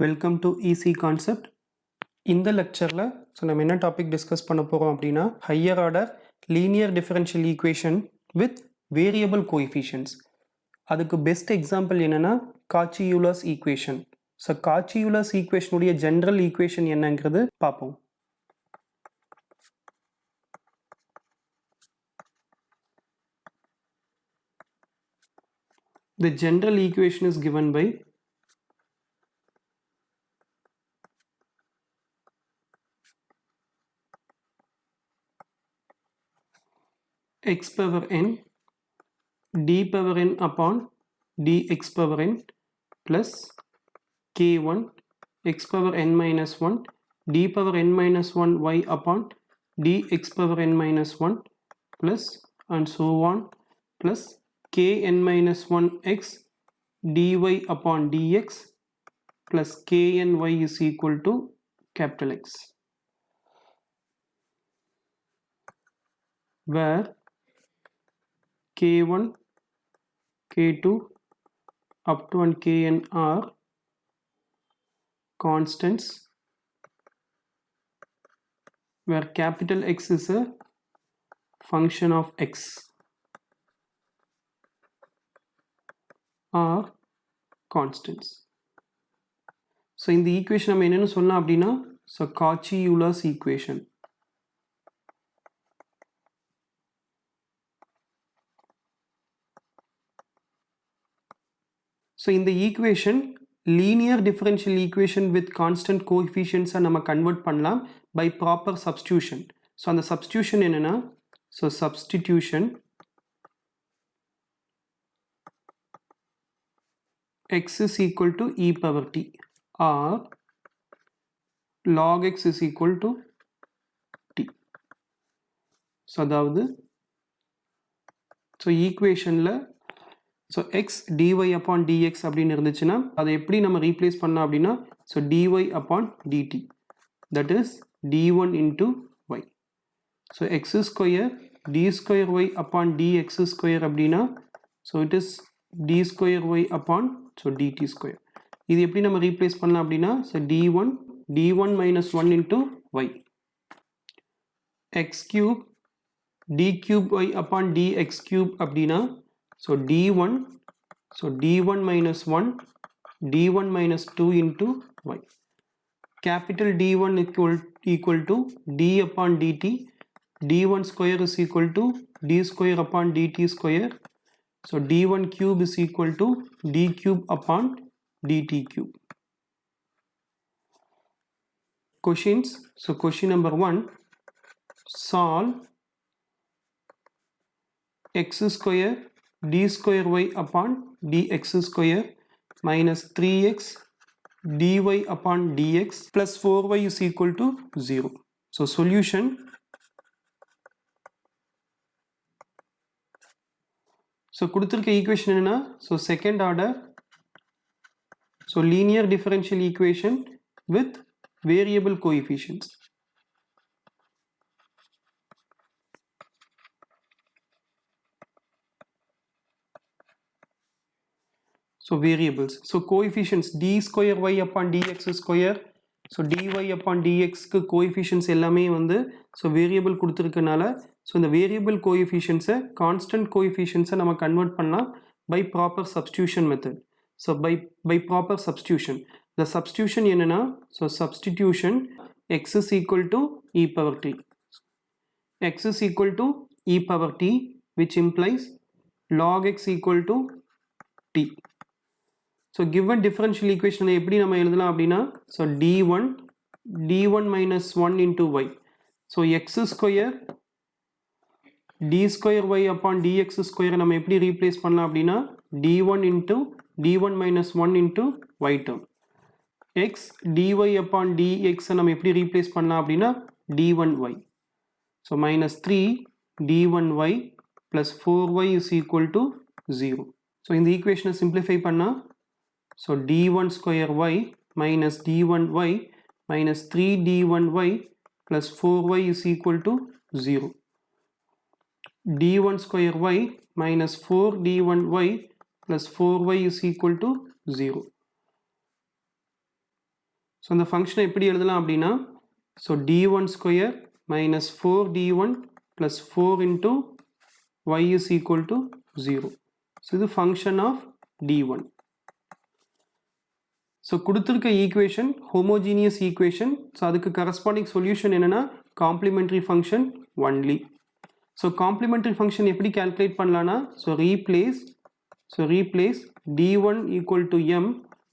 Welcome to easy concept. இந்த லெக்சரில் நம்ம என்ன டாபிக் டிஸ்கஸ் பண்ண போகிறோம் அப்படின்னா higher order linear differential equation with variable coefficients. அதுக்கு பெஸ்ட் எக்ஸாம்பிள் என்னென்னா காச்சி-யூலர்ஸ் ஈக்குவேஷன். ஸோ காச்சி-யூலர்ஸ் ஈக்குவேஷனுடைய ஜென்ரல் ஈக்குவேஷன் என்னங்கிறது பார்ப்போம். The general equation is given by x power n d power n upon dx power n plus k1 x power n minus 1 d power n minus 1 y upon dx power n minus 1 plus and so on plus kn minus 1 x dy upon dx plus kn y is equal to capital X, where k1 k2 up to and kn are constants, where capital X is a function of x, are constants. So in the equation நம்ம என்னன்னு சொல்லலாம் அப்படின்னா so Cauchy-Euler's equation. So in the equation linear differential equation with constant coefficients நம்ம convert பண்ணலாம் by proper substitution. So அந்த substitution என்னன்னா so substitution x is equal to e power t or log x is equal to t. So அதாவது so equationல so x dy upon dx அப்படின்னு இருந்துச்சுன்னா அதை எப்படி நம்ம ரீப்ளேஸ் பண்ணலாம் அப்படின்னா so dy upon dt, that is d1 into y. so x square d square y upon dx square அப்படின்னா so it is d square y upon so dt square. இது எப்படி நம்ம ரீப்ளேஸ் பண்ணலாம் அப்படின்னா so d1 minus 1 into y, x cube d cube y upon dx cube அப்படின்னா so d1 minus 1 d1 minus 2 into y. Capital D1 equal to d upon dt, d1 square is equal to d square upon dt square, so d1 cube is equal to d cube upon dt cube. Questions. So question number 1, solve x square d square y upon dx square minus 3x dy upon dx plus 4y is equal to 0. So solution, so கொடுத்திருக்க equation என்னன்னா so second order so linear differential equation with variable coefficients. So variables, so coefficients d square y upon dx square, so dy upon dx க்கு coefficients எல்லாமே வந்து so variable கொடுத்திருக்கனால so இந்த variable coefficients constant coefficients நம்ம convert பண்ணலாம் by proper substitution method. So by proper substitution, the substitution என்னன்னா so substitution x is equal to e power t, x is equal to e power t which implies log x equal to t. So given differential equation எப்படி நம்ம எழுதலாம் அப்படின்னா so d1 minus 1 into y, so x square d square y upon dx square நம்ம எப்படி replace பண்ணலாம் அப்படின்னா d1 minus 1 into y term, x dy upon dx நம்ம எப்படி ரீப்ளேஸ் பண்ணலாம் அப்படின்னா d1y, so minus 3 d1y plus 4y is equal to 0. so இந்த equation simplify பண்ணா so d1 square y minus d1y minus 3 d1y plus 4y is equal to 0. d1 square y minus 4 d1y plus 4y is equal to 0. So அந்த ஃபங்க்ஷனை எப்படி எழுதலாம் அப்படின்னா so d1 square minus 4d1 plus 4 into y is equal to 0. So இது function of d1. So கொடுத்துருக்க equation homogeneous equation. So அதுக்கு corresponding solution என்னென்னா complimentary function only. So complimentary function எப்படி கால்குலேட் பண்ணலான்னா so replace d1 equal to m,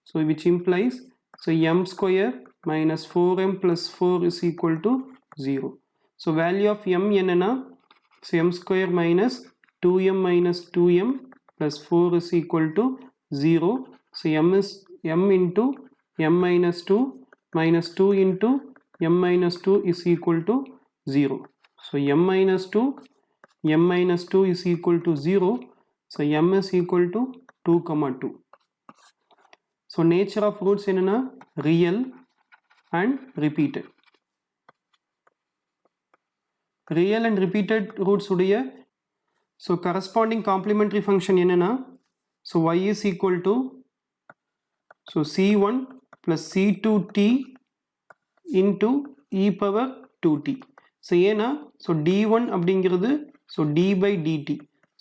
so which implies so m square minus 4m plus 4 is equal to 0. So value of m என்னன்னா so m square minus 2m minus 2m plus 4 is equal to 0. So m is m into m minus 2 minus 2 into m minus 2 is equal to 0. So m minus 2 is equal to 0. So m is equal to 2, 2. So nature of roots என்னன்னா real and repeated. Real and repeated roots உடைய so corresponding complementary function என்னன்னா so y is equal to so c1 plus c2t into e power 2t. so ஏன்னா so d1 அப்படிங்கிறது so d by dt.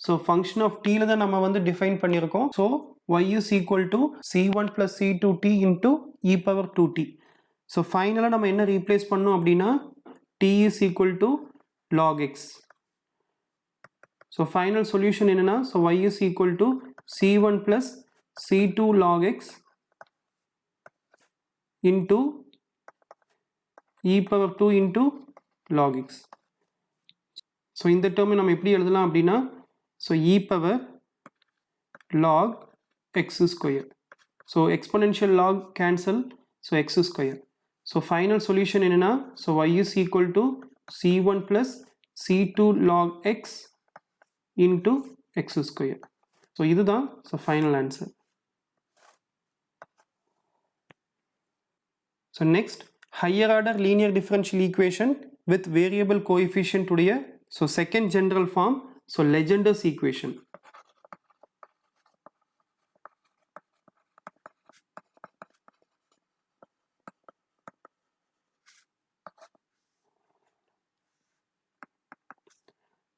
so function of t ல தான் நம்ம வந்து define பண்ணியிருக்கோம். so y is equal to c1 plus c2t into e power 2t. so finally நம்ம என்ன replace பண்ணோம் அப்படின்னா t is equal to log x. so final solution என்னன்னா so y is equal to c1 plus c2 log x into e power 2 into log x. so இந்த term நம்ம எப்படி எழுதலாம் அப்படின்னா so e power log x square. so exponential log cancel, so x square. so final solution என்னன்னா so y is equal to c1 plus c2 log x into x square. so இதுதான் so final answer. so next higher order linear differential equation with variable coefficient உடைய so second general form so Legendre's equation.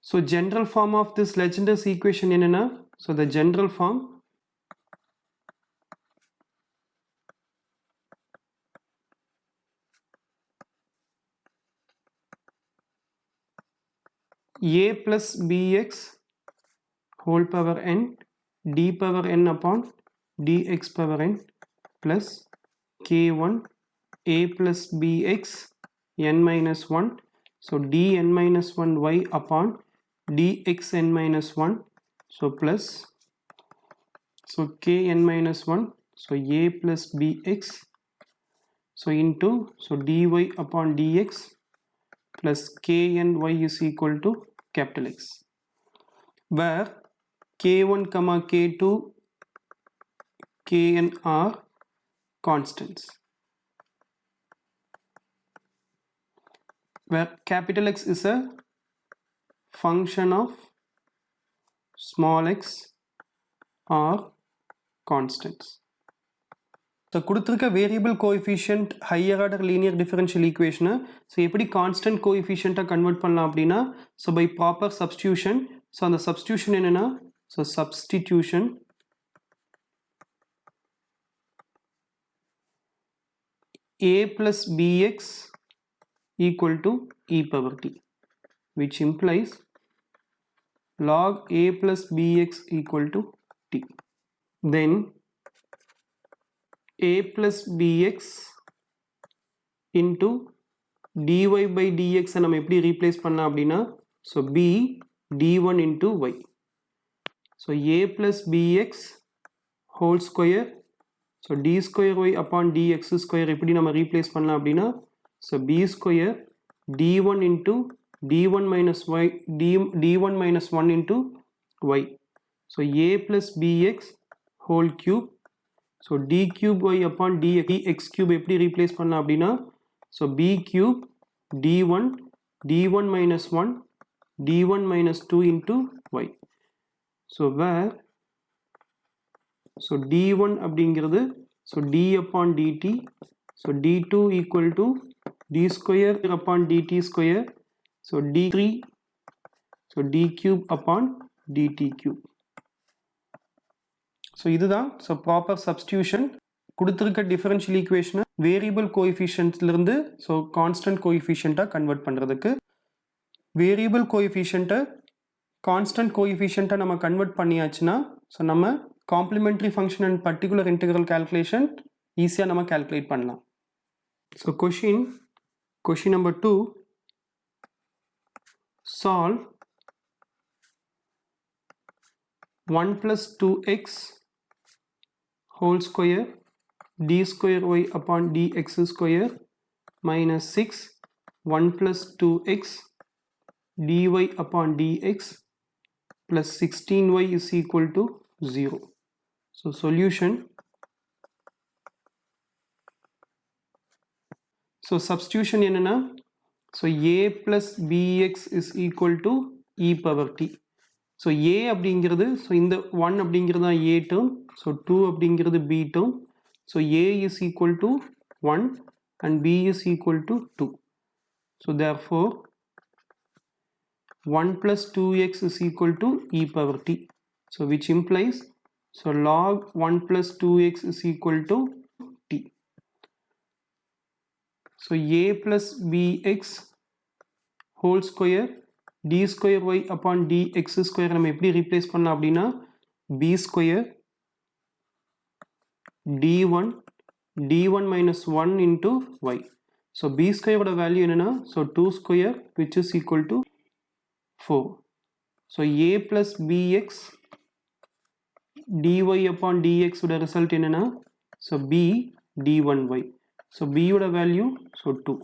so general form of this Legendre's equation என்னன்னா so the general form a plus bx whole power n d power n upon dx power n plus k1 a plus bx n minus 1 so dn minus 1 y upon dxn minus 1 so plus so kn minus 1 so a plus bx so into so dy upon dx plus kny is equal to capital X, where k1 comma k2 kn are constants, where capital X is a function of small x or constants. so கொடுத்திருக்க variable coefficient higher order linear differential equation so எப்படி constant coefficient convert பண்ணலாம் அப்படின்னா so by proper substitution so அந்த substitution என்னன்னா so substitution a plus bx equal to e power t, which implies log a plus bx equal to t. then a plus bx into dy by dx நம்ம எப்படி replace பண்ணலாம் அப்படின்னா so b d1 into y. so a plus bx whole square so d square y upon dx square எப்படி நம்ம replace பண்ணலாம் அப்படின்னா so b square d1 into d1 minus y d1 minus 1 into y. so a plus bx whole cube so d cube y upon dx cube எப்படி replace பண்ணலாம் அப்படின்னா so b cube d1 minus 1 d1 minus 2 into y. so where so d1 அப்படிங்கிறது so d upon dt So d2 equal to d square upon dt square. So d3, so d cube upon dt cube. So இதுதான் so proper substitution. கொடுத்திருக்க differential equation variable coefficient இருந்து so constant coefficient convert பண்றதுக்கு variable coefficient constant coefficient நம்ம convert பண்ணியாச்சுன்னா so நம்ம complementary function and particular integral calculation ஈஸியா நம்ம calculate பண்ணலாம். So question number 2, solve 1 plus 2x whole square d square y upon dx square minus 6 1 plus 2x dy upon dx plus 16y is equal to 0. So solution. So substitution என்னன்னா so a plus bx is equal to e power t. So a அப்படிங்கிறது so இந்த 1 அப்படிங்கிறது தான் a term, so 2 அப்படிங்கிறது b term. So a is equal to 1 and b is equal to 2. So therefore 1 plus 2x is equal to e power t. So which implies so log 1 plus 2x is equal to t. So a plus bx whole square d square y upon dx square நம்ம எப்படி replace பண்ணலாம் அப்படின்னா b square d1 minus 1 into y. So b square ஓட value என்னன்னா so 2 square which is equal to 4. So a plus bx dy upon dx ஓட result என்னன்னா so b d1y. So b ஓட value so 2.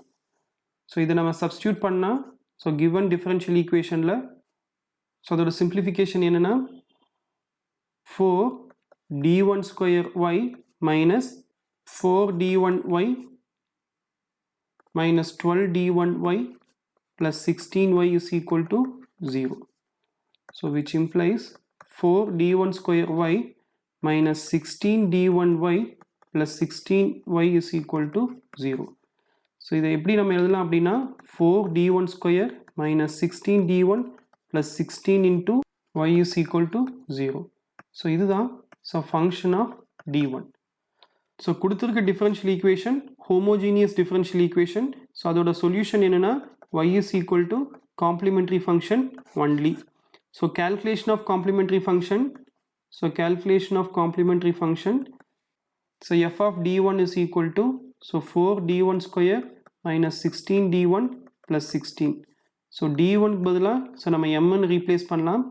So இதை நம்ம substitute பண்ணா so given differential equationல so அதோட simplification என்னன்னா 4 d1 square y minus 4 d1y minus 12 d1y plus 16y is equal to 0. So which implies 4 d1 square y minus 16 d1y plus 16y is equal to 0. So இதை எப்படி நம்ம எழுதலாம் அப்படின்னா 4 d1 square minus 16 d1 plus 16 into y is equal to 0. So இதுதான் so function of d1. So கொடுத்திருக்க differential equation homogeneous differential equation. So அதோட solution என்னன்னா y is equal to complementary function only. So calculation of complementary function. So calculation of complementary function. So f of d1 is equal to so 4 d1 square minus 16 d1 plus 16. So d1 பதிலா so நம்ம m1 replace பண்ணலாம்.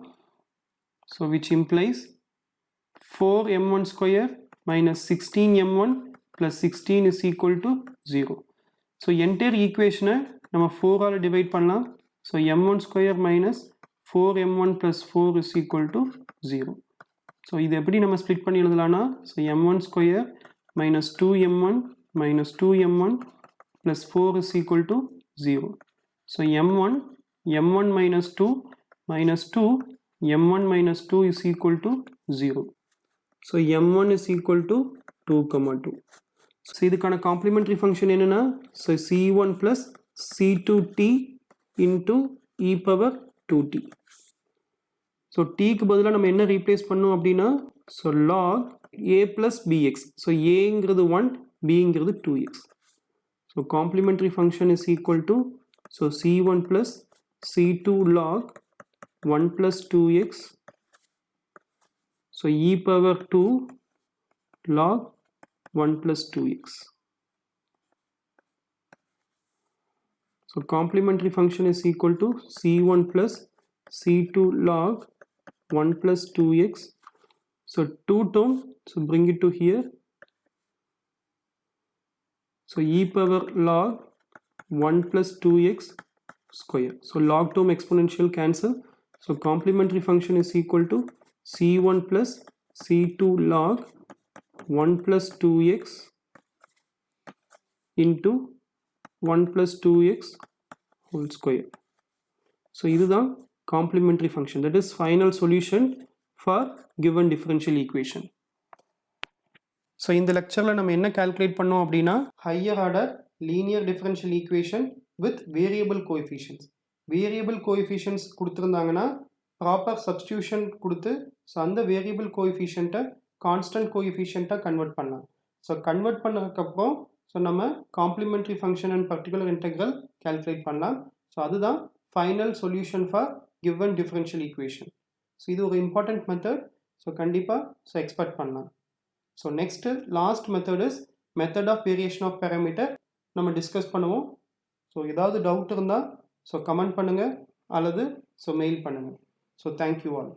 So which implies 4 m1 square minus 16 m1 plus 16 is equal to 0. So entire equation நம்ம 4 ஆல divide பண்ணலாம். So m1 square minus 4 m1 plus 4 is equal to 0. So இது எப்படி நம்ம split பண்ணி எழுதலாம்னா so m1 square minus 2m1 minus 2m1 plus 4 is equal to 0. So m1 minus 2 minus 2 m1 minus 2 is equal to 0. So m1 is equal to 2, 2. So இதுக்கான complementary function என்னன்னா so c1 plus c2t into e power 2t. So t க்கு பதிலா நம்ம என்ன replace பண்ணோம் அப்படின்னா so log a plus bx. So a ங்கிறது 1, b ங்கிறது 2x. So complementary function is equal to so c1 plus c2 log 1 plus 2x. So e power 2 log 1 plus 2x. So complementary function is equal to c1 plus c2 log 1 plus 2x. So 2 term, so bring it to here. So e power log 1 plus 2x square. So log term exponential cancel. So complementary function is equal to c1 plus c2 log 1 plus 2x into 1 plus 2x whole square. So இதுதான் complementary function. That is final solution for given differential equation. So இந்த லெக்சரில் நம்ம என்ன calculate பண்ணோம் அப்படின்னா higher order linear differential equation with variable coefficients. Variable coefficients கொடுத்துருந்தாங்கன்னா proper substitution கொடுத்து so அந்த வேரியபிள் கோஎஃபிஷியண்ட்டை கான்ஸ்டன்ட் கோஎஃபிஷியண்ட்டாக கன்வெர்ட் பண்ணலாம். ஸோ கன்வெர்ட் பண்ணதுக்கப்புறம் ஸோ நம்ம complementary function and particular integral calculate பண்ணலாம். ஸோ அதுதான் final solution for given differential equation. So இது ஒரு இம்பார்ட்டண்ட் மெத்தட். ஸோ கண்டிப்பாக ஸோ எக்ஸ்பெக்ட் பண்ணலாம். So next last method is method of variation of parameter நம்ம discuss பண்ணுவோம். So ஏதாவது doubt இருந்தால் ஸோ கமெண்ட் பண்ணுங்கள் அல்லது ஸோ மெயில் பண்ணுங்கள். So thank you all.